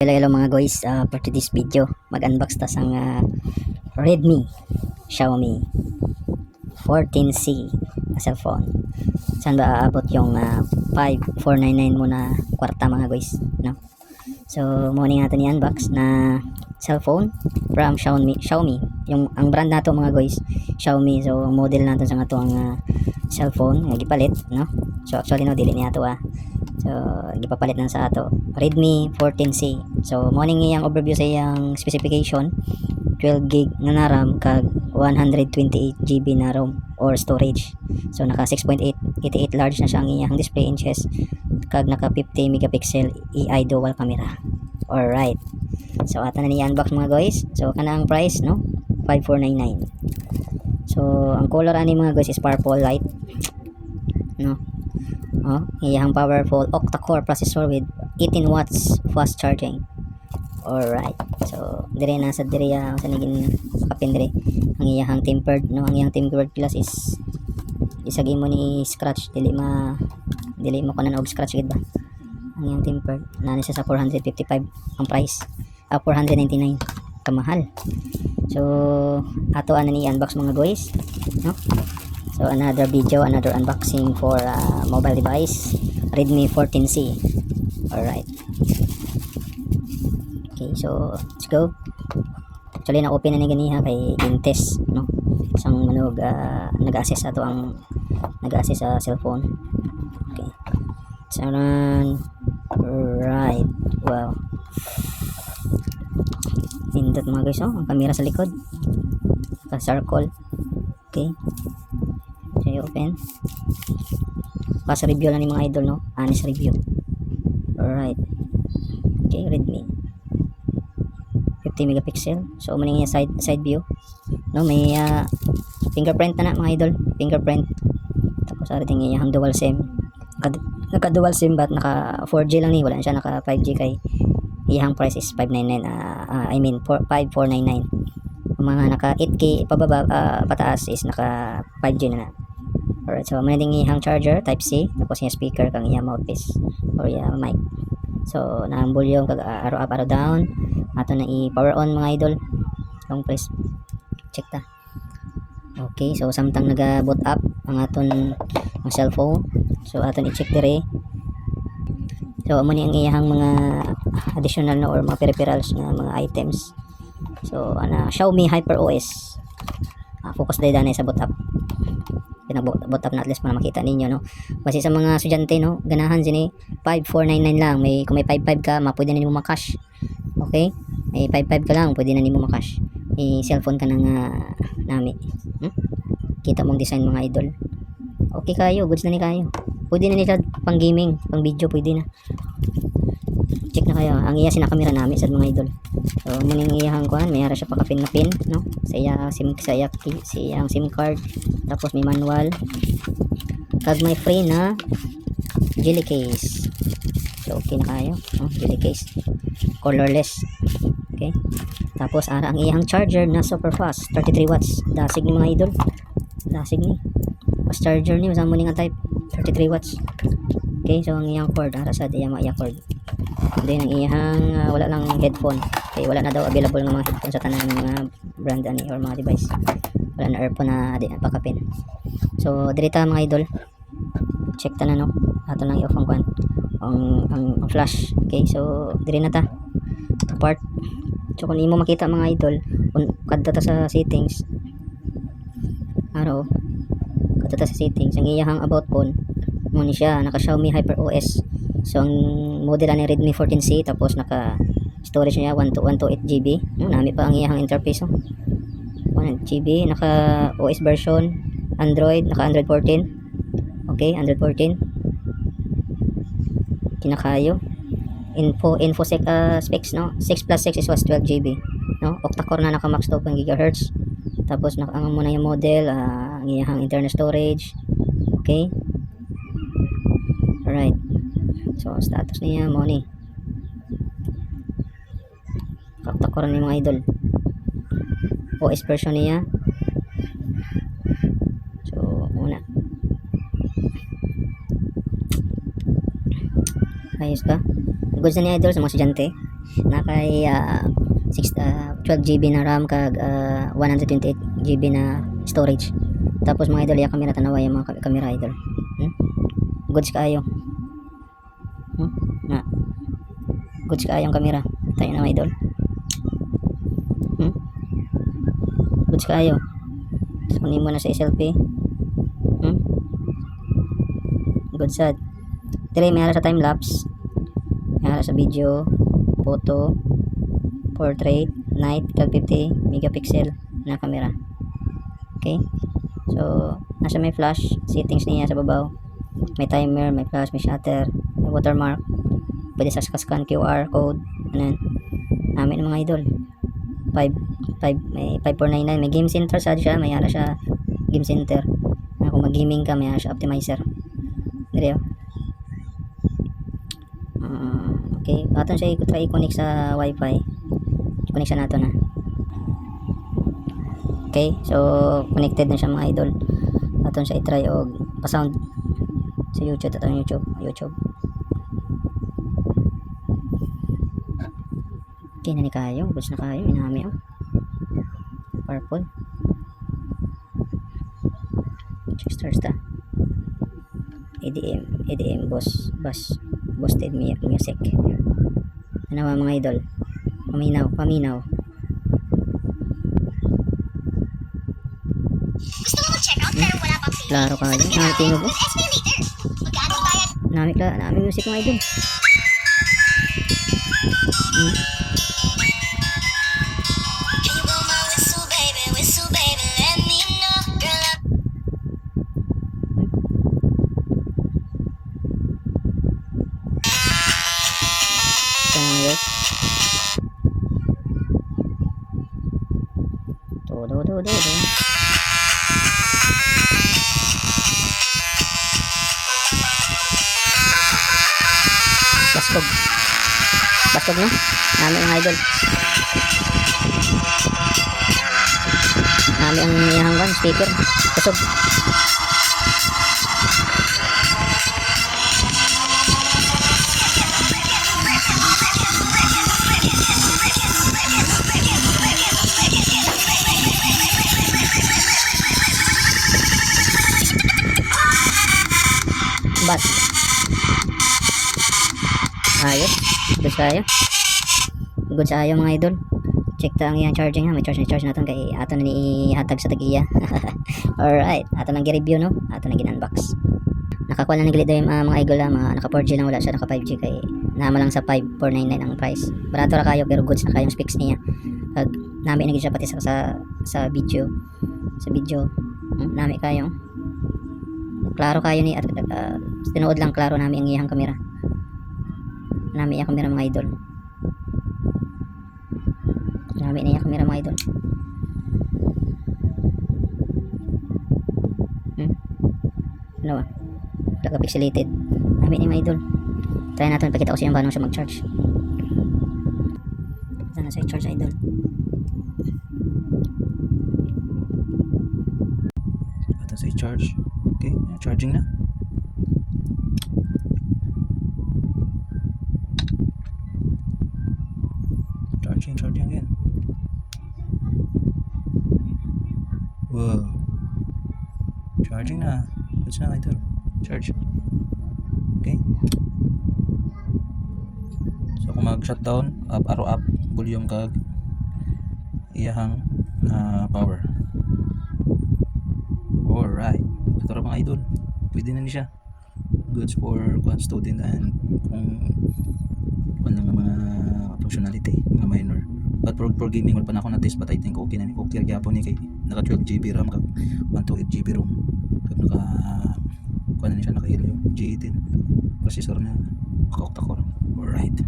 Hello mga guys, for today's video mag-unbox ta sang Redmi Xiaomi 14C na cellphone. Saan ba aabot yung 5499 mo na kwarta mga guys, no? So morning natin i-unbox na cellphone from Xiaomi. Yung ang brand nato mga guys, Xiaomi. So ang model natin sa ato ang cellphone nga gipalit, no? So actually no, dili niya ato So gipapalit na sa ato Redmi 14C. So morning iyang overview sa iyang specification, 12 gig na RAM kag 128 GB na ROM or storage. So naka 6.88 large na siya ang iyang display inches kag naka 50 megapixel AI dual camera. Alright, so ato na ni unbox mga guys. So kana ang price, no, 5499. So ang color ani mga guys is purple light, no. Iyang powerful octa-core processor with 18 watts fast charging. Alright, so dire na sa dire sa naging kapin dire ang iyang tempered, no, ang iyang tempered glass is isagi mo ni scratch dili mo kanan og scratch gid ba. Ang iyang tempered nani sa 455 ang price, 499 kamahal. So ato ana ni unbox mga guys, no. So another video, another unboxing for mobile device Redmi 14C. Alright, okay, so let's go. Actually na open na ni ganiha kay in-test, no, isang manog nag-access ato ang nag-access sa cellphone. Okay, so right, wow, pindot mga guys, ang camera sa likod sa circle. Okay, so open. Pas review lang ni mga idol, no, honest review. Alright, okay, Redmi 50 megapixel. So muna yung side view, no, may fingerprint na mga idol, fingerprint. Tapos arating yung dual sim, naka dual sim but naka 4G lang ni, wala siya naka 5G kay iyang price is 599, I mean 5499. Ang mga naka 8K pababa pataas is naka 5G na. Alright, so may ding iyang charger type C, tapos yung speaker kang iyang mouthpiece or yung mic. So naambol yung kag arrow up arrow down. Ato na i-power on mga idol. Long press. Check ta. Okay, so samtang naga-boot up ang aton ang cellphone. So aton i-check dire. So amo ni ang iyang mga additional na or mga peripherals na mga items. So ana Xiaomi HyperOS. Focus day danay sa boot up. Pinag-boot up na at least para makita ninyo, no. Kasi sa mga estudyante, no, ganahan sini 5499 lang. May kung may 55 ka, pwede na nimo ma-cash. Okay? May 55 ka lang, pwede na nimo ma-cash. May cellphone ka nang nami. Kita mong design mga idol. Okay kayo, goods na ni kayo. Pwede na nila pang gaming, pang video, pwede na. Check na kayo. Ang iya sinakamera namin sa mga idol. So muning iyang kuan, may ara siya pa kapin na pin, no. Sa iya SIM card. Tapos may manual. Kag may free na jelly case. So okay na kayo, no? Jelly case. Colorless. Okay. Tapos ara ang iyang charger na super fast, 33 watts. Dasig ni mga idol. Dasig ni. Fast charger ni sa muning type 33 watts. Okay, so ang iyang cord ara sa iya cord. Then ang iyang wala lang headphone. Okay, wala na daw available ng mga headphone sa tanan ng mga brand ani or mga device. Wala na earphone na pakapin. So direta mga idol. Check ta na, no. Ato nang i-off ang kwan. Ang flash. Okay, so dire na ta. Part. So kung imo makita mga idol, kadto ta sa settings. Araw. Kadto ta sa settings, ang iyang about phone mo ni siya naka Xiaomi HyperOS. So ang model ni Redmi 14C, tapos naka storage niya 128 GB. Nami pa ang iyang interface, 1 GB, naka OS version Android, naka Android 14. Okay, Android 14. Kinakayo. Infosec specs, no. 6 plus 6 is was 12 GB, no. Octa-core na naka max 2 GHz. Tapos ang muna yung model, ang iyang internal storage. Okay. Alright. So status niya mo ni. Octa-core ni mga idol. OS version niya. So muna. Ayos ka. Goods na ni idol sa mga estudyante. na kay 12 GB na RAM kag 128 GB na storage. Tapos mga idol, yung camera tanawa yung mga camera idol. Goods kaayo. Na. Goods kaayong camera. Tayo na mga idol. Goods kaayo. Kunin mo na sa selfie. Good sad. Dire may ara sa time lapse. May ara sa video, photo, portrait, night, kag 50 megapixel na camera. Okay? So, nasa may flash settings niya sa babaw. May timer, may flash, may shutter, may watermark. Pwede sa scan QR code. Ano yan? Namin ng mga idol. 5499. May game center sa siya. May ara siya game center. Na kung mag-gaming ka, may ara siya optimizer. Dire okay. Aton siya try i-connect sa wifi. I-connect siya nato na. Okay. So, connected na siya mga idol. Aton siya i-try og pa-sound sa YouTube. Aton YouTube. Okay na ni kayo. Goods na kayo. Inami oh. Purple. Check stars ta. EDM Busted Music. Ano ba mga idol? Paminaw. Gusto mo mag-check out pero wala pang pay? Klaro ka yun. Tingog ko. Escalator. Magkano bayad? Nami music mga idol. Can you blow my whistle, baby, let me know, girl. Yes. Do. Bastog no? Nami ang idol. Nami ang ihanggan speaker. Kusog. Bat. Ayos. Good sayo mga idol. Check ta ang iyang charging ha. May charge natin kay ato na ni hatag sa tag-iya. Alright. Ato nang gi-review no. Ato nang gin-unbox. Nakakuha na naglit daw yung mga idol mga naka 4G lang, wala siya naka 5G kay nama lang sa 5499 ang price. Barato ra kayo pero goods na kayong specs niya. Kag nami na gid siya pati sa video. Nami kayo. Klaro kayo ni tinuod lang klaro nami ang iyang kamera. Nami ang kamera mga idol. Nami na yung kamera mga idol. Ano ba? Talaga pixelated. Nami na yung mga idol. Try natin pakita ko sa inyo paano siya mag-charge. Saan na siya i-charge idol? Ito sa i-charge. Okay, charging na. Charging again. Wow. Charging na. What's na idol? Charge. Okay. So kung mag-shutdown, arrow up, volume kag iyahang power. Alright. Ito ra mga idol. Pwede na ni siya. Goods for student and kung mga functionality, mga minor. But for gaming, wala pa na ako na-test, but I think okay na ni. Okay gyapon ni kay naka 12 GB RAM kag 128 GB ROM. Kag kuha na ni siya, naka yung G18 processor na octa-core. Alright.